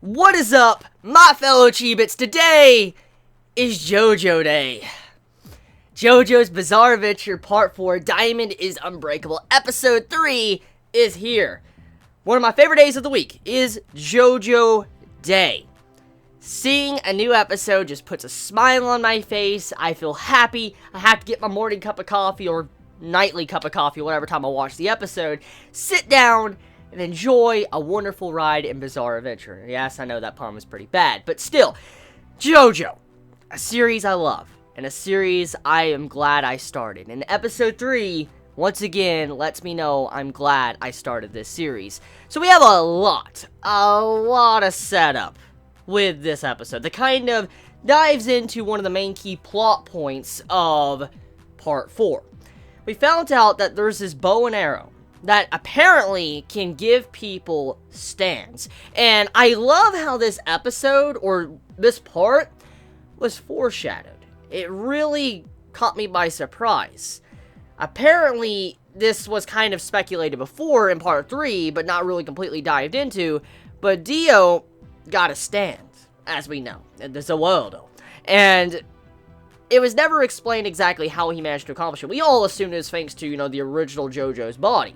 What is up, my fellow Chibits? Today is JoJo Day. JoJo's Bizarre Adventure Part 4, Diamond is Unbreakable, Episode 3 is here. One of my favorite days of the week is JoJo Day. Seeing a new episode just puts a smile on my face. I feel happy. I have to get my morning cup of coffee or nightly cup of coffee, whatever time I watch the episode. Sit down and enjoy a wonderful ride in Bizarre Adventure. Yes, I know that pun was pretty bad, but still, JoJo, a series I love, and a series I am glad I started. And Episode 3, once again, lets me know I'm glad I started this series. So we have a lot of setup with this episode that kind of dives into one of the main key plot points of Part 4. We found out that there's this bow and arrow that apparently can give people stands. And I love how this episode, or this part, was foreshadowed. It really caught me by surprise. Apparently, this was kind of speculated before in Part 3, but not really completely dived into. But Dio got a stand, as we know, in the Zawaldo. And it was never explained exactly how he managed to accomplish it. We all assumed it was thanks to, the original JoJo's body.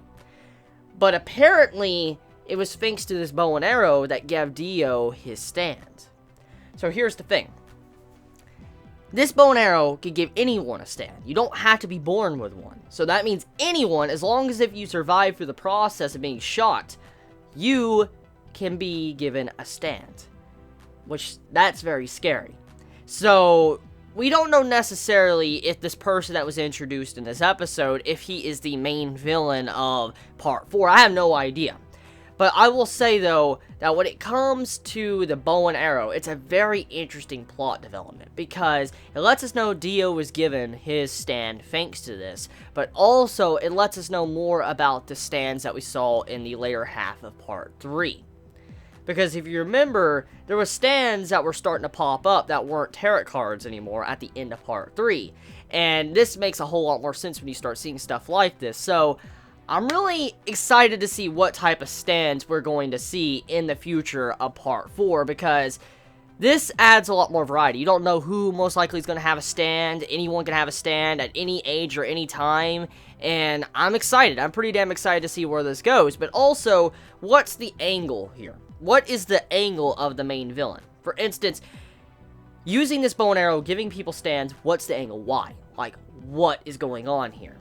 But apparently, it was thanks to this bow and arrow that gave Dio his stand. So here's the thing. This bow and arrow can give anyone a stand. You don't have to be born with one. So that means anyone, as long as if you survive through the process of being shot, you can be given a stand. Which, that's very scary. So we don't know necessarily if this person that was introduced in this episode, if he is the main villain of Part 4. I have no idea. But I will say, though, that when it comes to the bow and arrow, it's a very interesting plot development. Because it lets us know Dio was given his stand thanks to this. But also, it lets us know more about the stands that we saw in the later half of Part 3. Because if you remember, there were stands that were starting to pop up that weren't tarot cards anymore at the end of Part 3. And this makes a whole lot more sense when you start seeing stuff like this. So, I'm really excited to see what type of stands we're going to see in the future of Part 4. Because this adds a lot more variety. You don't know who most likely is going to have a stand. Anyone can have a stand at any age or any time. And I'm excited. I'm pretty damn excited to see where this goes. But also, what's the angle here? What is the angle of the main villain? For instance, using this bow and arrow, giving people stands, what's the angle? Why? Like, what is going on here?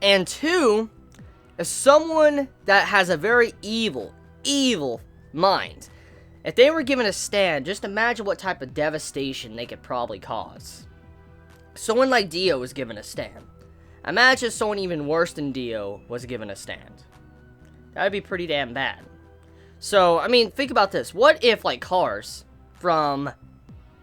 And two, as someone that has a very evil mind, if they were given a stand, just imagine what type of devastation they could probably cause. Someone like Dio was given a stand. Imagine someone even worse than Dio was given a stand. That would be pretty damn bad. So, I mean, think about this. What if, like, Cars from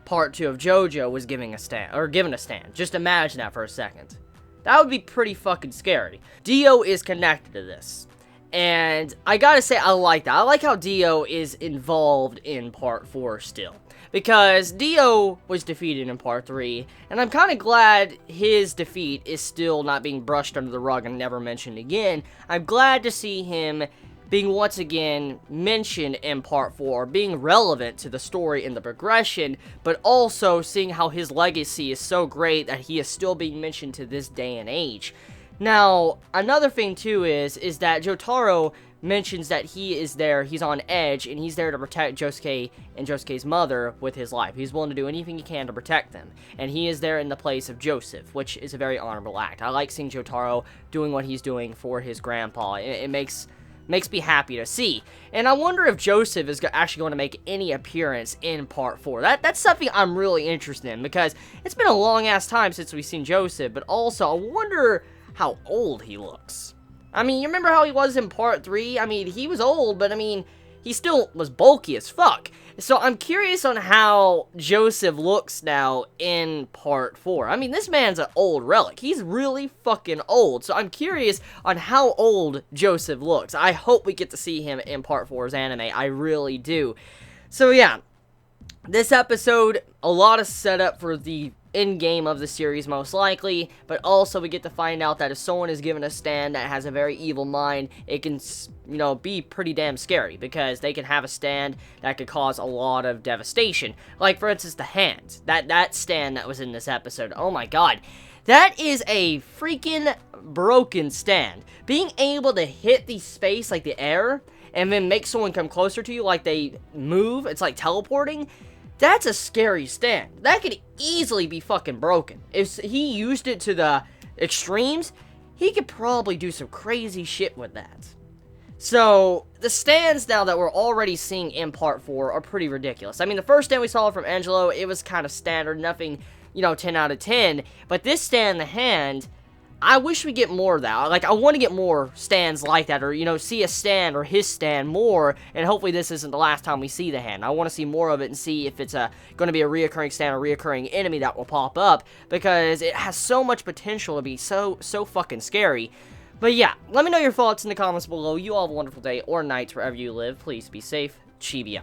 Part 2 of JoJo was given a stand? Just imagine that for a second. That would be pretty fucking scary. Dio is connected to this. And I gotta say, I like that. I like how Dio is involved in Part 4 still. Because Dio was defeated in Part 3, and I'm kind of glad his defeat is still not being brushed under the rug and never mentioned again. I'm glad to see him being once again mentioned in Part 4, being relevant to the story and the progression, but also seeing how his legacy is so great that he is still being mentioned to this day and age. Now, another thing too is that Jotaro mentions that he is there, he's on edge, and he's there to protect Josuke and Josuke's mother with his life. He's willing to do anything he can to protect them, and he is there in the place of Joseph, which is a very honorable act. I like seeing Jotaro doing what he's doing for his grandpa. It makes me happy to see. And I wonder if Joseph is actually going to make any appearance in Part 4. That's something I'm really interested in, because it's been a long ass time since we've seen Joseph, but also I wonder how old he looks. I mean, you remember how he was in Part 3? I mean, he was old, but I mean, he still was bulky as fuck. So I'm curious on how Joseph looks now in Part 4. I mean, this man's an old relic. He's really fucking old. So I'm curious on how old Joseph looks. I hope we get to see him in Part 4's anime. I really do. So yeah, this episode, a lot of setup for the end game of the series most likely, but also we get to find out that if someone is given a stand that has a very evil mind, it can, you know, be pretty damn scary, because they can have a stand that could cause a lot of devastation. Like, for instance, the hands. That stand that was in this episode. Oh my god. That is a freaking broken stand. Being able to hit the space, like the air, and then make someone come closer to you like they move, it's like teleporting. That's a scary stand. That could easily be fucking broken. If he used it to the extremes, he could probably do some crazy shit with that. So, the stands now that we're already seeing in Part 4 are pretty ridiculous. I mean, the first stand we saw from Angelo, it was kind of standard, nothing, you know, 10 out of 10. But this stand, the hand, I wish we get more of that. Like, I want to get more stands like that, or, you know, see a stand or his stand more, and hopefully this isn't the last time we see the hand. I want to see more of it and see if it's going to be a reoccurring stand or reoccurring enemy that will pop up, because it has so much potential to be so fucking scary. But yeah, let me know your thoughts in the comments below. You all have a wonderful day or night wherever you live. Please be safe. Chibi out.